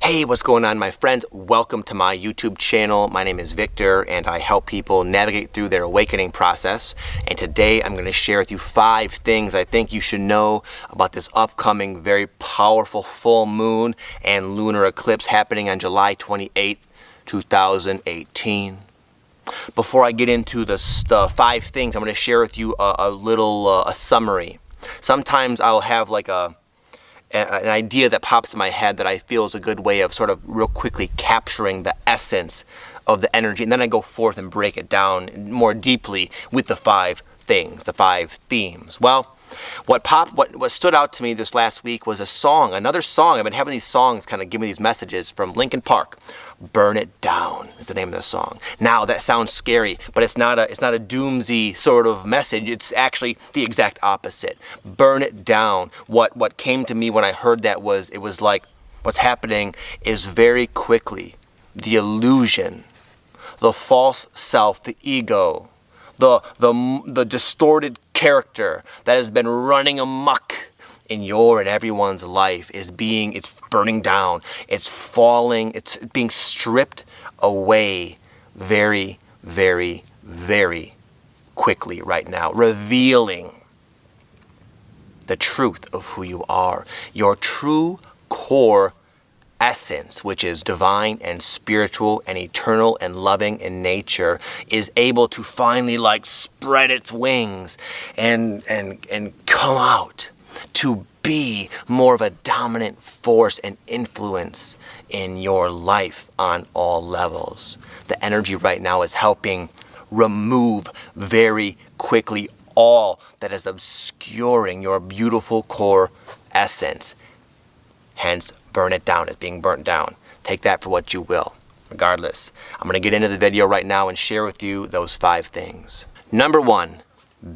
Hey, what's going on, my friends? Welcome to my YouTube channel. My name is Victor and I help people navigate through their awakening process. And today I'm going to share with you 5 things I think you should know about this upcoming very powerful full moon and lunar eclipse happening on July 28th, 2018. Before I get into the 5 things, I'm going to share with you a little summary. Sometimes I'll have like an idea that pops in my head that I feel is a good way of sort of real quickly capturing the essence of the energy, and then I go forth and break it down more deeply with the 5 things, the 5 themes. Well, what stood out to me this last week was another song. I've been having these songs kind of give me these messages from Linkin Park. Burn It Down is the name of the song. Now that sounds scary, but it's not a doomsy sort of message. It's actually the exact opposite. Burn it down. What came to me when I heard that was, it was like what's happening is very quickly the illusion, the false self, the ego, the distorted character that has been running amok in your and everyone's life it's burning down, it's falling, it's being stripped away very, very, very quickly right now, revealing the truth of who you are, your true core essence, which is divine and spiritual and eternal and loving in nature, is able to finally spread its wings and come out to be more of a dominant force and influence in your life on all levels. The energy right now is helping remove very quickly all that is obscuring your beautiful core essence. Hence, burn it down. It's being burnt down. Take that for what you will. Regardless, I'm going to get into the video right now and share with you those 5 things. Number 1,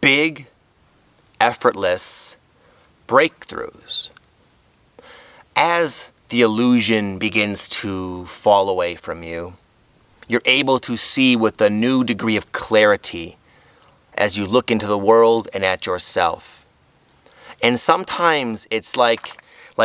big, effortless breakthroughs. As the illusion begins to fall away from you, you're able to see with a new degree of clarity as you look into the world and at yourself. And sometimes it's like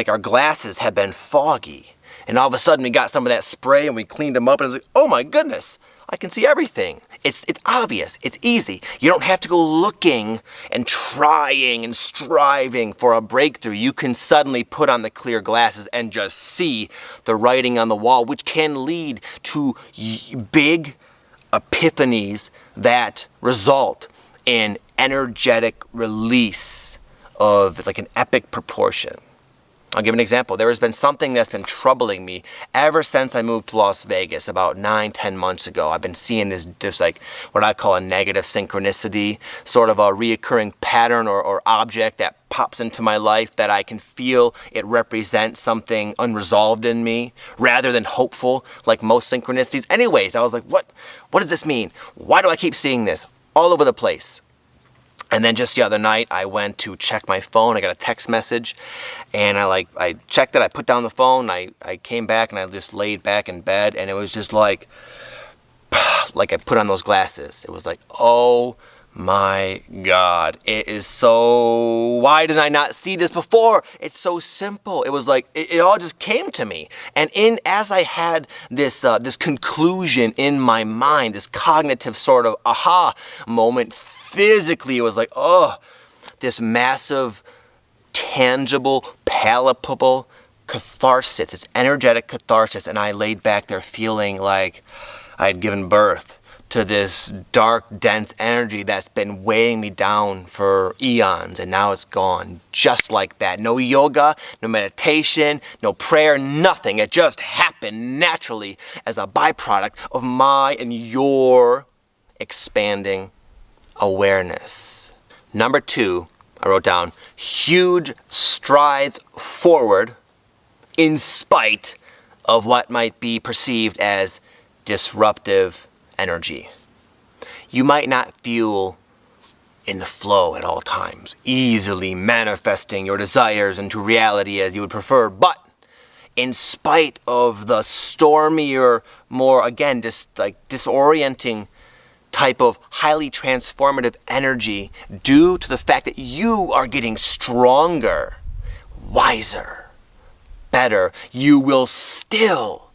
our glasses have been foggy, and all of a sudden we got some of that spray and we cleaned them up and it's like, oh my goodness, I can see everything. It's obvious, it's easy. You don't have to go looking and trying and striving for a breakthrough. You can suddenly put on the clear glasses and just see the writing on the wall, which can lead to big epiphanies that result in energetic release of an epic proportion. I'll give an example. There has been something that's been troubling me ever since I moved to Las Vegas about 9-10 months ago. I've been seeing this what I call a negative synchronicity, sort of a reoccurring pattern or object that pops into my life that I can feel it represents something unresolved in me rather than hopeful like most synchronicities. Anyways, I was like, what does this mean? Why do I keep seeing this all over the place? And then just the other night, I went to check my phone. I got a text message, and I checked it. I put down the phone. I came back, and I just laid back in bed, and it was just like I put on those glasses. It was like, oh my God, it is so. Why did I not see this before? It's so simple. It was like it all just came to me, and as I had this conclusion in my mind, this cognitive sort of aha moment. Physically, it was like, oh, this massive, tangible, palpable catharsis, this energetic catharsis. And I laid back there feeling like I had given birth to this dark, dense energy that's been weighing me down for eons. And now it's gone just like that. No yoga, no meditation, no prayer, nothing. It just happened naturally as a byproduct of my and your expanding awareness. Number 2, I wrote down huge strides forward in spite of what might be perceived as disruptive energy. You might not feel in the flow at all times, easily manifesting your desires into reality as you would prefer, but in spite of the stormier, more again, disorienting type of highly transformative energy due to the fact that you are getting stronger, wiser, better, you will still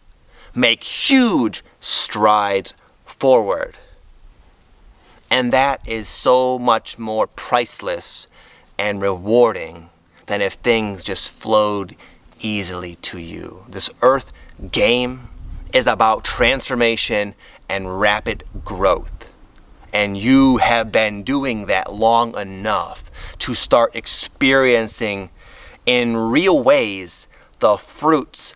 make huge strides forward. And that is so much more priceless and rewarding than if things just flowed easily to you. This earth game is about transformation and rapid growth. And you have been doing that long enough to start experiencing in real ways the fruits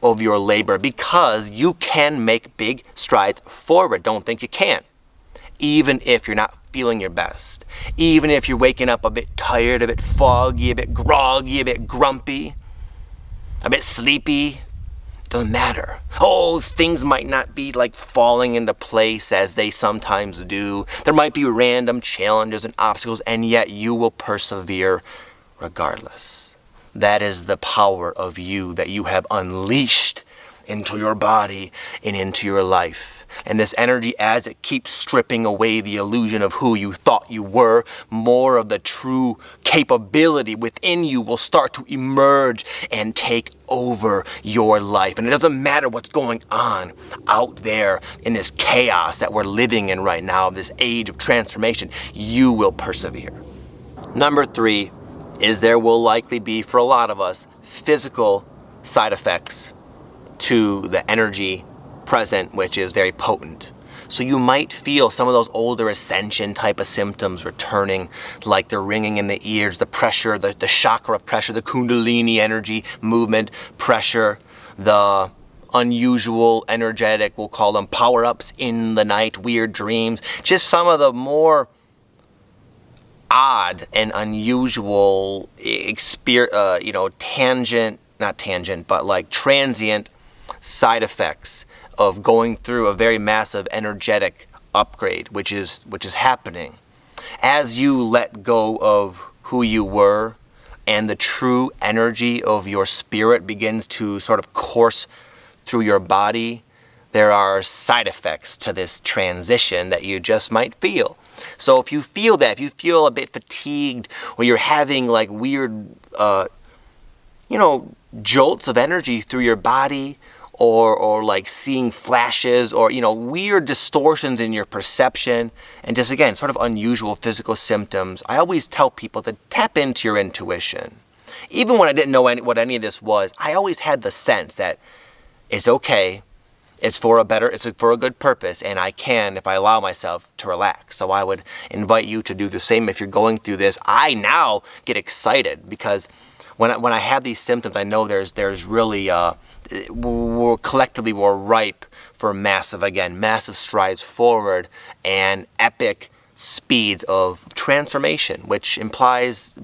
of your labor, because you can make big strides forward. Don't think you can't. Even if you're not feeling your best, even if you're waking up a bit tired, a bit foggy, a bit groggy, a bit grumpy, a bit sleepy, doesn't matter. Oh, things might not be like falling into place as they sometimes do. There might be random challenges and obstacles, and yet you will persevere regardless. That is the power of you that you have unleashed into your body and into your life. And this energy, as it keeps stripping away the illusion of who you thought you were, more of the true capability within you will start to emerge and take over your life. And it doesn't matter what's going on out there in this chaos that we're living in right now, this age of transformation, you will persevere. Number 3 is there will likely be, for a lot of us, physical side effects to the energy present, which is very potent. So you might feel some of those older ascension type of symptoms returning, like the ringing in the ears, the pressure, the chakra pressure, the kundalini energy movement pressure, the unusual energetic, we'll call them power-ups in the night, weird dreams, just some of the more odd and unusual transient side effects of going through a very massive energetic upgrade, which is happening. As you let go of who you were and the true energy of your spirit begins to sort of course through your body, there are side effects to this transition that you just might feel. So if you feel that, if you feel a bit fatigued, or you're having like weird, jolts of energy through your body, or like seeing flashes, or weird distortions in your perception, and just again sort of unusual physical symptoms, I always tell people to tap into your intuition. Even when I didn't know what any of this was, I always had the sense that it's okay, it's for a good purpose, and I can, if I allow myself to relax. So I would invite you to do the same if you're going through this. I now get excited because when I have these symptoms, I know there's really we're collectively ripe for massive strides forward and epic speeds of transformation, which implies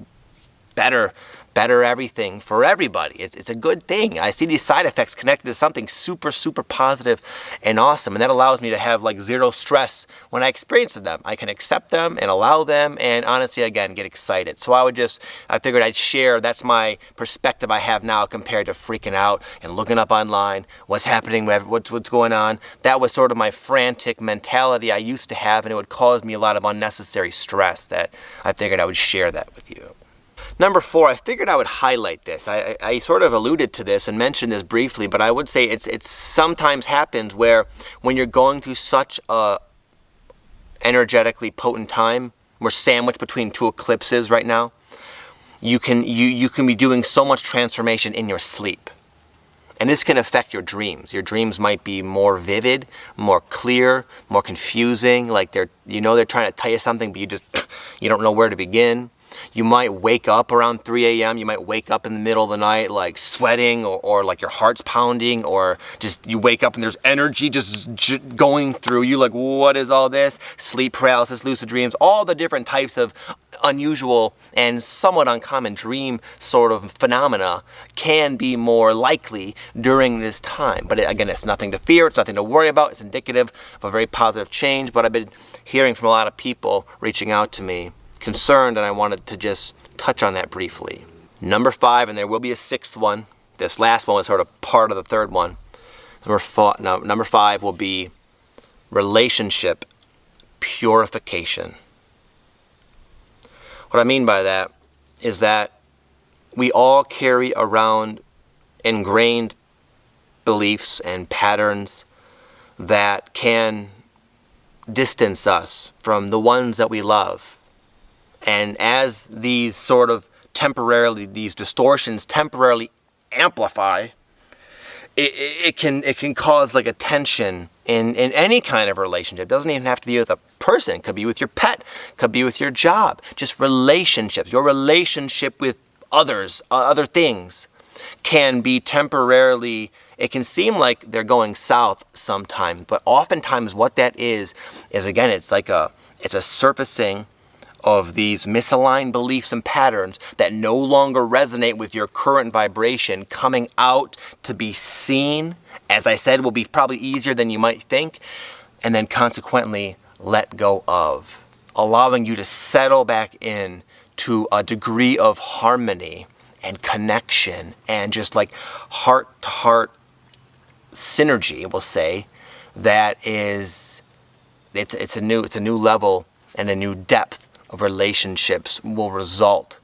better everything for everybody. It's a good thing. I see these side effects connected to something super, super positive and awesome, and that allows me to have like zero stress when I experience them. I can accept them and allow them, and honestly, again, get excited. So I figured I'd share, that's my perspective I have now compared to freaking out and looking up online, what's happening, what's going on. That was sort of my frantic mentality I used to have, and it would cause me a lot of unnecessary stress that I figured I would share that with you. Number 4, I figured I would highlight this. I sort of alluded to this and mentioned this briefly, but I would say it's sometimes happens where when you're going through such a energetically potent time, we're sandwiched between 2 eclipses right now, you can be doing so much transformation in your sleep. And this can affect your dreams. Your dreams might be more vivid, more clear, more confusing, like they're trying to tell you something, but you don't know where to begin. You might wake up around 3 a.m. You might wake up in the middle of the night like sweating, or like your heart's pounding, or just you wake up and there's energy just going through you, like what is all this? Sleep paralysis, lucid dreams, all the different types of unusual and somewhat uncommon dream sort of phenomena can be more likely during this time. But again, it's nothing to fear, it's nothing to worry about, it's indicative of a very positive change. But I've been hearing from a lot of people reaching out to me concerned, and I wanted to just touch on that briefly. Number 5, and there will be a 6th one. This last one was sort of part of the 3rd one. Number 5 will be relationship purification. What I mean by that is that we all carry around ingrained beliefs and patterns that can distance us from the ones that we love. And as these these distortions temporarily amplify, it can cause like a tension in any kind of relationship. It doesn't even have to be with a person. It could be with your pet, it could be with your job, just relationships. Your relationship with others, other things, can be temporarily, it can seem like they're going south sometimes, but oftentimes what that is again, it's a surfacing of these misaligned beliefs and patterns that no longer resonate with your current vibration coming out to be seen. As I said, will be probably easier than you might think, and then consequently let go of, allowing you to settle back in to a degree of harmony and connection and just like heart-to-heart synergy, we'll say, that is, it's a new level and a new depth of relationships will result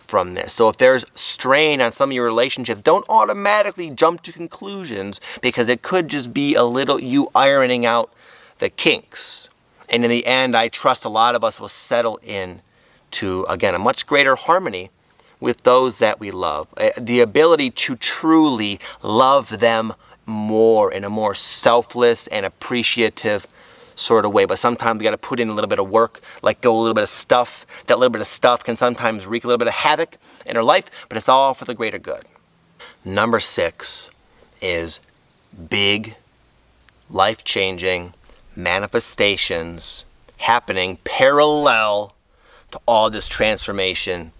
from this. So if there's strain on some of your relationships, don't automatically jump to conclusions, because it could just be a little you ironing out the kinks. And in the end, I trust a lot of us will settle in to, again, a much greater harmony with those that we love. The ability to truly love them more in a more selfless and appreciative sort of way. But sometimes we got to put in a little bit of work, let go a little bit of stuff. That little bit of stuff can sometimes wreak a little bit of havoc in our life, but it's all for the greater good. Number 6 is big, life-changing manifestations happening parallel to all this transformation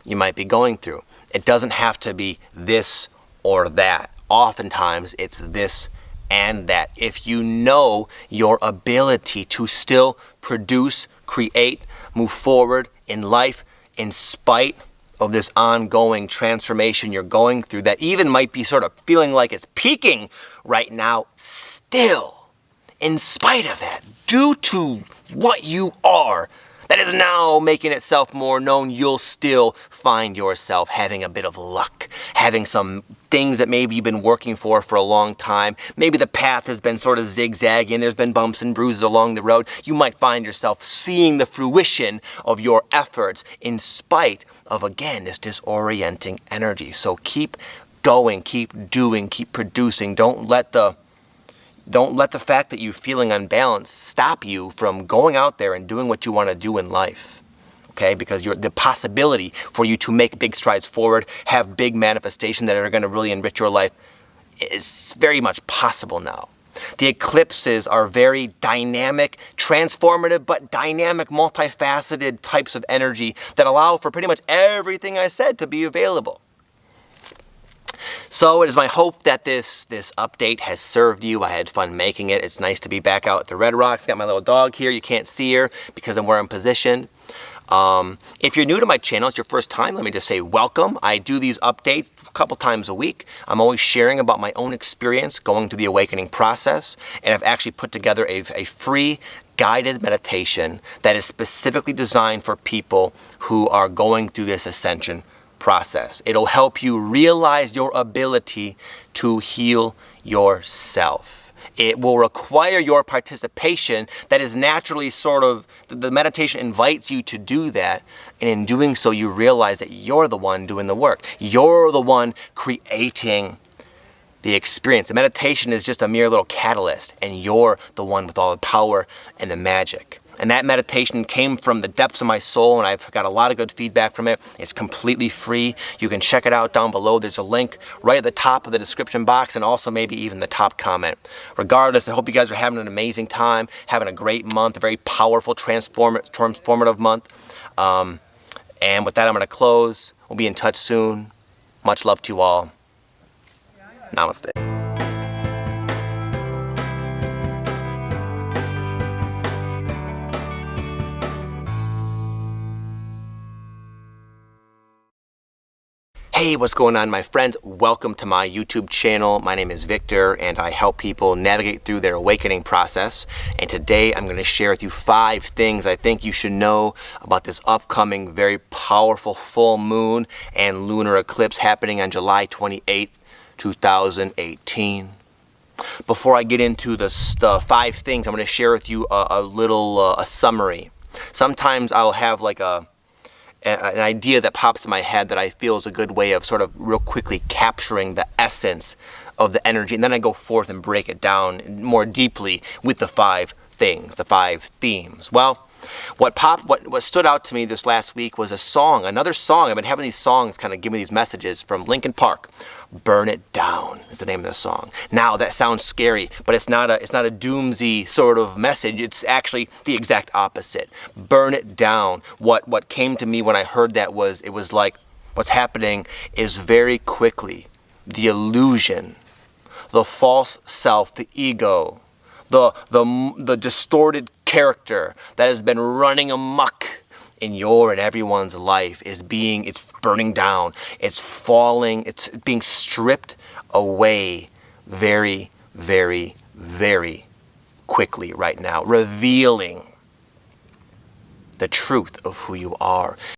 you might be going through. It doesn't have to be this or that. Oftentimes it's this and that. If you know your ability to still produce, create, move forward in life in spite of this ongoing transformation you're going through that even might be sort of feeling like it's peaking right now, still, in spite of that, due to what you are, that is now making itself more known, you'll still find yourself having a bit of luck, having some things that maybe you've been working for a long time. Maybe the path has been sort of zigzagging, there's been bumps and bruises along the road. You might find yourself seeing the fruition of your efforts in spite of, again, this disorienting energy. So keep going, keep doing, keep producing. Don't let the fact that you're feeling unbalanced stop you from going out there and doing what you want to do in life, okay? Because the possibility for you to make big strides forward, have big manifestations that are going to really enrich your life is very much possible now. The eclipses are very dynamic, transformative, but dynamic, multifaceted types of energy that allow for pretty much everything I said to be available. So it is my hope that this update has served you. I had fun making it. It's nice to be back out at the Red Rocks. Got my little dog here. You can't see her because I'm where I'm positioned. If you're new to my channel, it's your first time, let me just say welcome. I do these updates a couple times a week. I'm always sharing about my own experience going through the awakening process, and I've actually put together a free guided meditation that is specifically designed for people who are going through this ascension process. It'll help you realize your ability to heal yourself. It will require your participation. That is naturally the meditation invites you to do that. And in doing so, you realize that you're the one doing the work. You're the one creating the experience. The meditation is just a mere little catalyst, and you're the one with all the power and the magic. And that meditation came from the depths of my soul, and I've got a lot of good feedback from it. It's completely free. You can check it out down below. There's a link right at the top of the description box, and also maybe even the top comment. Regardless, I hope you guys are having an amazing time, having a great month, a very powerful, transformative month. And with that, I'm going to close. We'll be in touch soon. Much love to you all. Namaste. Hey, what's going on, my friends? Welcome to my YouTube channel. My name is Victor, and I help people navigate through their awakening process. And today I'm going to share with you 5 things I think you should know about this upcoming very powerful full moon and lunar eclipse happening on July 28th, 2018. Before I get into the 5 things, I'm going to share with you a little summary. Sometimes I'll have like an idea that pops in my head that I feel is a good way of sort of real quickly capturing the essence of the energy, and then I go forth and break it down more deeply with the 5 things, the 5 themes. Well, what stood out to me this last week was another song. I've been having these songs kind of give me these messages from Linkin Park. Burn It Down is the name of the song. Now that sounds scary, but it's not a doomsy sort of message. It's actually the exact opposite. Burn it down. What came to me when I heard that was, it was like what's happening is very quickly the illusion, the false self, the ego, the distorted character that has been running amok in your and everyone's life it's burning down, it's falling, it's being stripped away very, very, very quickly right now, revealing the truth of who you are.